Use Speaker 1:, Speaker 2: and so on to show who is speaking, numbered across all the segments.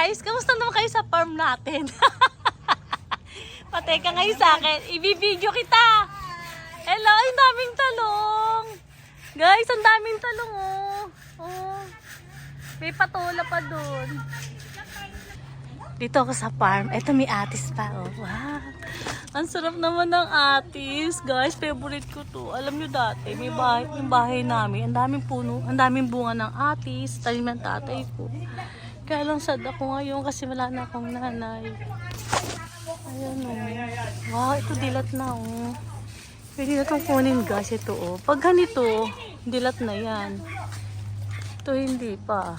Speaker 1: guys, kamusta naman kayo sa farm natin? Patay ka ngayon sa akin, ibibideo kita. Hello, ang daming talong. Guys, ang daming talong oh. Oh. May patola pa dun. Dito ako sa farm. Eto may atis pa oh. Wow. Ang sarap naman ng atis. Guys, favorite ko to. Alam nyo dati, may bahay, yung bahay namin. Ang daming puno, ang daming bunga ng atis. Tanim ng tatay ko. Kaya lang sad ako ngayon kasi wala na akong nanay. Ayan o. Wow, ito dilat na o. Pwede na itong kunin guys. Ito o. Pag ganito, dilat na yan. Ito hindi pa.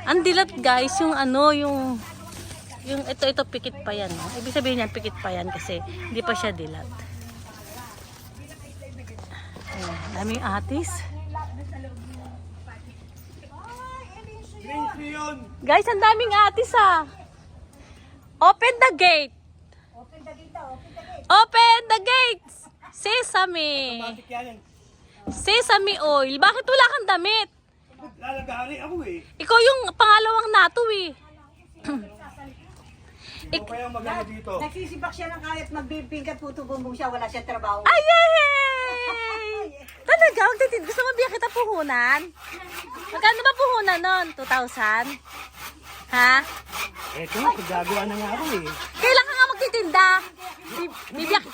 Speaker 1: Ang dilat guys, yung ano, yung ito pikit pa yan. No? Ibig sabihin yan, pikit pa yan kasi hindi pa siya dilat. Ayan, daming atis. Guys, ang daming atis ah. Open the gate.
Speaker 2: Open the gate.
Speaker 1: Open the gates. Sesame. Sesame oil. Bakit wala kang damit?
Speaker 3: Lalagari ako eh.
Speaker 1: Ikaw yung pangalawang nato eh.
Speaker 3: Ikaw kaya magano dito.
Speaker 2: Nagsisibak siya ng kayat, magbibingkat, puto-bumbong siya, wala siya trabaho.
Speaker 1: Ay, yay! Talaga? Gusto mo biya kita puhunan? Magkano ba puhunan nun? 2,000? Ha?
Speaker 3: Eto, gagawa na nga ako eh.
Speaker 1: Kailan ka nga magtitinda? Bibiyak.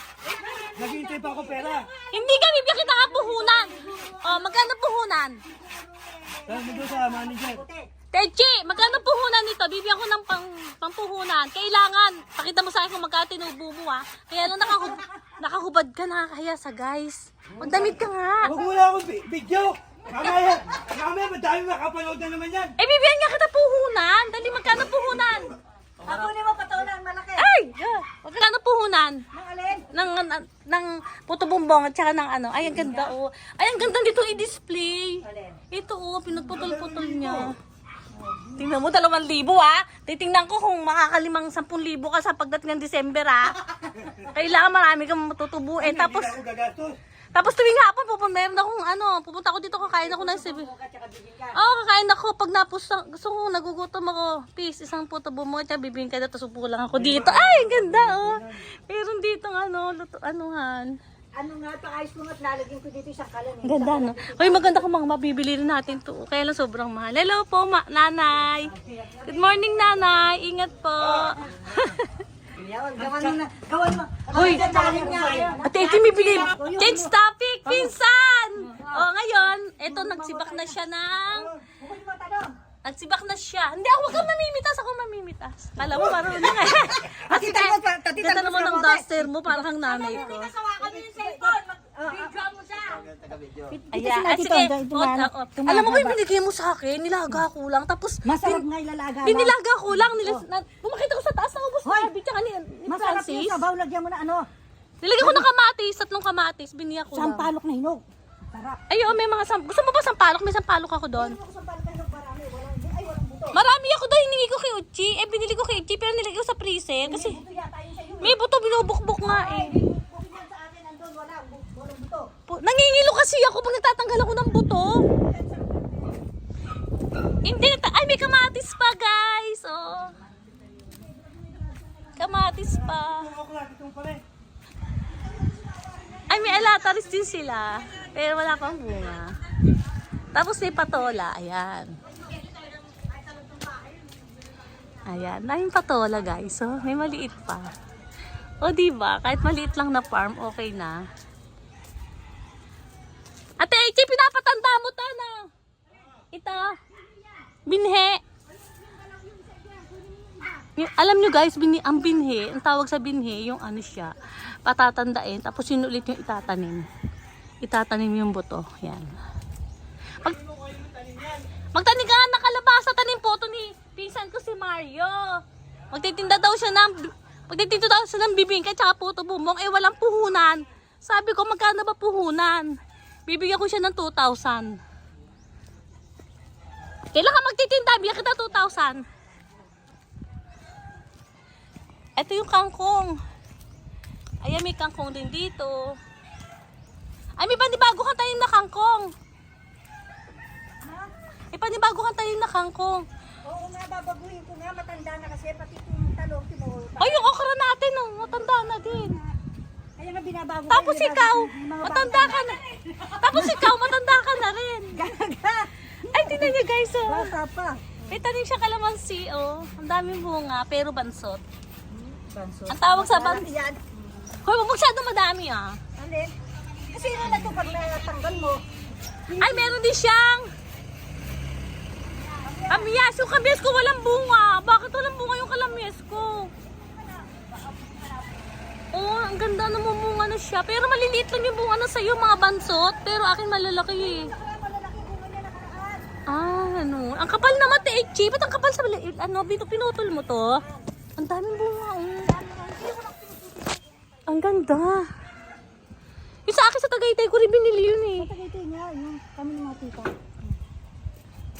Speaker 3: Naghihintay pa ako pera.
Speaker 1: Hindi ka bibiyak kita ka puhunan. O, magkano puhunan?
Speaker 3: Sabi mo doon sa manager.
Speaker 1: Techi, magkano puhunan nito? Bibigyan ko ng pampuhunan. Kailangan, pakita mo sa akin kung magkano tinubo mo ha. Kaya nung nakahubad ka, nakakaya sa guys. Magdamit ka nga.
Speaker 3: Huwag mo na akong video. Mamaya, madami makapanood na naman yan.
Speaker 1: Eh, bibigyan nga kita puhunan. Dali, magkano puhunan?
Speaker 2: Ako ni mo patola ang malaki.
Speaker 1: Ay! Magkano puhunan?
Speaker 2: Nang alin?
Speaker 1: Ng puto bumbong at saka ng ano. Ay, ang ganda oh. Ay, ang ganda dito i-display. Ito oh, pinutputol-putol niya. Tingnan mo, 2,000 ha. Titingnan ko kung makakalimang 10,000 ka sa pagdating ng December ha. Kailangan marami kang matutubuin.
Speaker 3: Hindi na ako gagastos.
Speaker 1: Tapos tuwing hapon, meron akong pupunta ako dito, kakain ako ng sebi. Kakain ako. Pag gusto ko, nagugutom ako. Please, isang puto bumbong at bibingka na, tapos upo lang ako dito. Ay, ang ganda oh. Meron dito anuhan.
Speaker 2: Ano nga, paayos ko nga't lalagyan ko dito isang kalan.
Speaker 1: Ang ganda, no? Hoy, maganda kung mga mabibili rin natin to. Kaya lang sobrang mahal. Hello po, nanay. Good morning, nanay. Ingat po.
Speaker 2: Gawan mo.
Speaker 1: Hoy, ate, ito may bili. Change topic, pinsan. O, ngayon, eto, nagsibak na siya ng... Nagsibak na siya. Hindi, ako kang mamimitas. Ako mamimitas. Kala mo, marunong nga. Kasi ganda naman ng duster mo, parang kang nanay ko. Ayan, sige. Alam mo ba yung binigay mo sa akin? Nilaga ko lang. Tapos,
Speaker 2: Masarap nga ilalaga.
Speaker 1: binilaga ko lang. Pumakita ko sa taas ng ubos na. Tsaka ni
Speaker 2: Masarap yung
Speaker 1: Francis.
Speaker 2: sabaw, lagyan mo na ano.
Speaker 1: Nilagyan ko ng kamatis, 3 kamatis. Biniya ko lang.
Speaker 2: Sampalok na hinog. Sarap.
Speaker 1: Ayo, may mga gusto mo ba sampalok? May sampalok ako doon.
Speaker 2: Sampalok na hinog, walang buto.
Speaker 1: Marami ako doon. Hiningi ko kay Uchi. Binili ko kay Uchi, pero nilagay ko sa freezer. Kasi may buto, binubukbuk nga eh. Nangingilo kasi ako pag nagtatanggal ako ng buto. Hindi, ay may kamatis pa guys. Oh. Kamatis pa. Ay may alataris din sila. Pero wala pang bunga. Tapos may patola. Ayan. Ayan. Daming patola guys. So may maliit pa. O diba? Kahit maliit lang na farm, okay na. Ate Echi, pinapatanda mo ta na. Ito. Binhe. Alam nyo guys, ang binhe, ang tawag sa binhe, yung ano siya, patatandain, tapos yun ulit yung itatanim. Itatanim yung buto. Yan. Magtanim ka ng kalabasa, tanim po ito ni pinsan ko si Mario. Magtitinda daw siya ng bibingka at saka puto bumbong. Eh, walang puhunan. Sabi ko, magkano ba puhunan? Bibigyan ko siya ng 2,000. Kailan ka magtitinda? Bigyan kita 2,000. Ito yung kangkong. Ayan, may kangkong din dito. Ay, may panibago kang tanim na kangkong. May panibago kang tanim na kangkong.
Speaker 2: Oo, Oo nga, babaguhin ko nga. Matanda na kasi. Pati itong talong, timo.
Speaker 1: Ay, yung okra natin, oh. Matanda na din.
Speaker 2: Kaya nga binabago
Speaker 1: Tapos
Speaker 2: ko,
Speaker 1: ikaw,
Speaker 2: yung mga
Speaker 1: matanda ka na. Tapos ikaw, matanda ka na rin.
Speaker 2: Gaga.
Speaker 1: Ay, tingnan niyo guys, oh.
Speaker 2: Bata pa.
Speaker 1: May tanim siya kalamansi, oh. Ang daming bunga, pero bansot.
Speaker 2: Banso.
Speaker 1: Ang tawag sa
Speaker 2: Parang yan.
Speaker 1: Hoy, wag masyado madami, ah.
Speaker 2: Alin? Kasi yun na ito pag natanggal mo.
Speaker 1: Ay, meron din siyang kamyas. Yung kamyas ko walang bunga. Bakit walang bunga yung kamyas ko? Oh, ang ganda na mumunga na siya. Pero maliliit lang yung bunga na sa'yo, mga bansot. Pero akin malalaki eh. Ah, ano. Ang kapal naman, Techi. Ba't ang kapal sa ano, pinutol mo to? Ang daming bunga, oh. Ang ganda. Yung sa akin sa Tagaytay ko rin binili yun eh.
Speaker 2: Tagaytay niya, yung kami ng mga tita.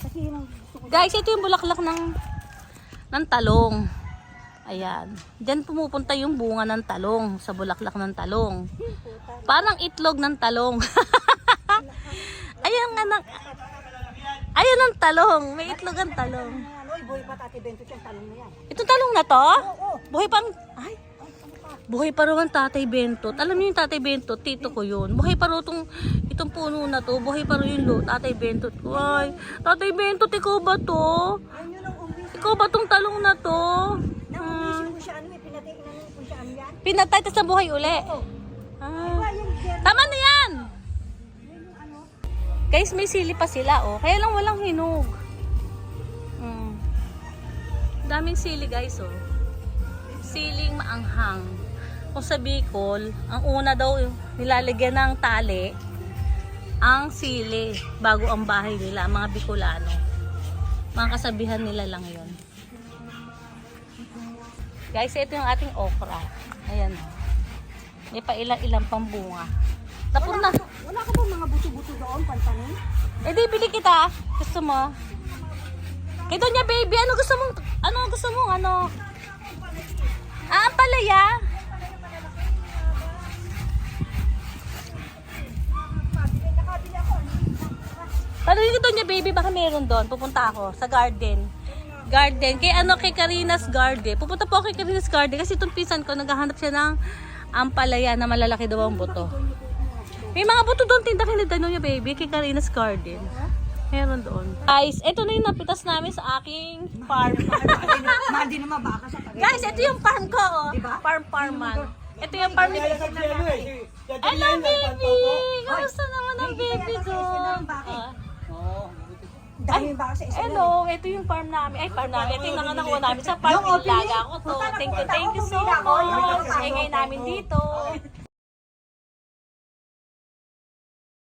Speaker 2: Kasi yun ang gusto ko.
Speaker 1: Guys, ito yung bulaklak ng talong. Ayan. Diyan pumupunta yung bunga ng talong. Sa bulaklak ng talong. Parang itlog ng talong. Ayan nga ng... Ayan ang talong. May itlog ang talong.
Speaker 2: Ano, iboy pa tati Bento yung talong na yan.
Speaker 1: Itong talong na to?
Speaker 2: Oo.
Speaker 1: Buhay pa... Ay! Buhay pa rin ang Tatay Bentot. Alam niyo yung Tatay Bentot, tito ko yun. Buhay pa rin itong puno na to. Buhay pa rin yung Tatay Bentot. Ay, Tatay Bentot, ikaw ba to?
Speaker 2: Yan yun ang umbis.
Speaker 1: Ikaw ba tong talong na to?
Speaker 2: Naumbisin ko siya ano, pinatay na ko siya ano yan.
Speaker 1: Pinatay tas na buhay uli.
Speaker 2: Oo.
Speaker 1: Ah.
Speaker 2: Yung yan.
Speaker 1: Tama na yan!
Speaker 2: Yung ano.
Speaker 1: Guys, may sili pa sila, oh. Kaya lang walang hinog. Daming sili, guys, oh. Siling maanghang. Kung sa Bicol, ang una daw nilalagyan ng tali ang sili bago ang bahay nila, mga Bicolano. Mga kasabihan nila lang yon. Guys, ito yung ating okra. Ayan. May pa ilang pang bunga. Tapos na.
Speaker 2: Wala ka ba mga buto-buto doon, pantanin?
Speaker 1: Eh di, bili kita. Gusto mo? Kay Doña Baby, ano gusto mong, Ah, ang palaya. Tanongin ko Doña Baby, baka meron doon. Pupunta ako sa garden. Kay Karina's Garden. Pupunta po ako kay Karina's Garden kasi itong pinsan ko, naghahanap siya ng ampalaya na malalaki daw ang buto. May mga buto doon, tinda kay Doña Baby, kay Karina's Garden. Meron doon. Guys, ito na yung napitas namin sa aking farm.
Speaker 2: Mahal din naman baka sa pag-
Speaker 1: Guys, ito yung farm ko, oh. Farman. Ito yung farm ni Hello, baby! Kamusta naman ang baby doon?
Speaker 2: Dahil baka sa isa.
Speaker 1: Hello, ito yung farm namin. Ay, farm namin. Ito yung nanganak namin sa farm. Nilaga ko to. Thank you so much. Ingay namin dito.